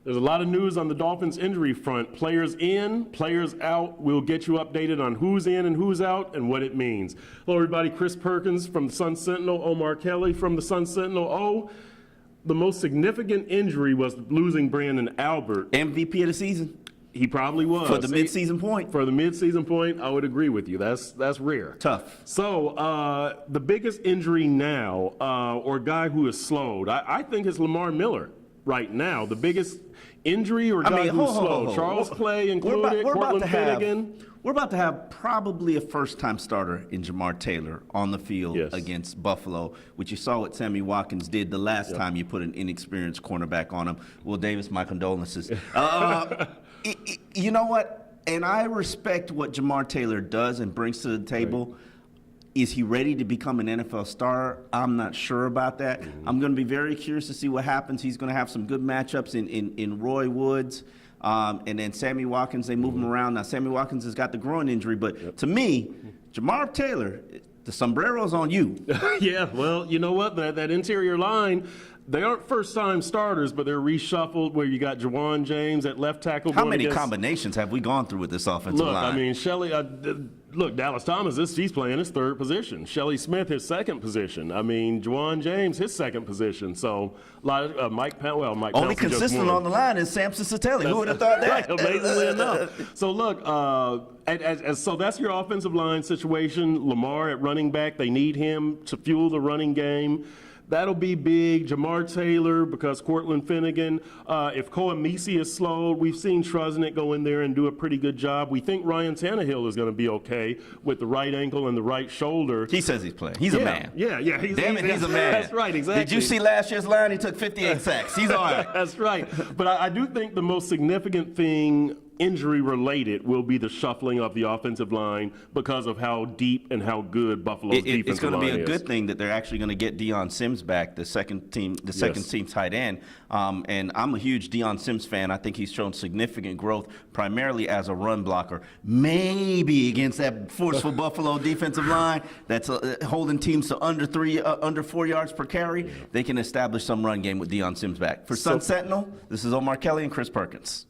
There's a lot of news on the Dolphins injury front. Players in, players out. We'll get you updated on who's in and who's out and what it means. Hello, everybody. Chris Perkins from the Sun Sentinel. Omar Kelly from the Sun Sentinel. The most significant injury was losing Brandon Albert. MVP of the season. He probably was. For the midseason point. For the midseason point, I would agree with you. That's rare. Tough. So the biggest injury now, or guy who is slowed, I think is Lamar Miller right now. The biggest injury or guy who's slowed. Charles Clay included, Cortland Finnegan. We're about to have probably a first-time starter in Jamar Taylor on the field against Buffalo, which you saw what Sammy Watkins did the last time you put an inexperienced cornerback on him. Will Davis, my condolences. You know what? And I respect what Jamar Taylor does and brings to the table. Right. Is he ready to become an NFL star? I'm not sure about that. I'm going to be very curious to see what happens. He's going to have some good matchups in Roy Woods. And then Sammy Watkins, they move him around. Now, Sammy Watkins has got the groin injury, but to me, Jamar Taylor, the sombrero's on you. Yeah, well, you know what? That interior line, they aren't first-time starters, but they're reshuffled where you got Juwan James at left tackle. How many combinations have we gone through with this offensive line? Look, I mean, Shelley, Dallas Thomas, he's playing his third position. Shelley Smith, his second position. I mean, Juwan James, his second position. So, a lot of Mike Pouncey. Only consistent on the line is Samson Sattelli. Who would have thought that? Right, amazingly enough. So, look, so that's your offensive line situation. Lamar at running back, they need him to fuel the running game. That'll be big. Jamar Taylor, because Cortland Finnegan. If Koamisi is slowed, we've seen Trusnick go in there and do a pretty good job. We think Ryan Tannehill is going to be okay with the right ankle and the right shoulder. He says he's playing. He's a man. Yeah. He's a man. That's right, exactly. Did you see last year's line? He took 58 sacks. He's all right. That's right. But I do think the most significant thing injury-related will be the shuffling of the offensive line because of how deep and how good Buffalo's defensive line is. It's going to be a good thing that they're actually going to get Deion Sims back, the second team tight end. And I'm a huge Deion Sims fan. I think he's shown significant growth, primarily as a run blocker. Maybe against that forceful Buffalo defensive line that's holding teams to under 4 yards per carry. They can establish some run game with Deion Sims back. For Sun Sentinel, this is Omar Kelly and Chris Perkins.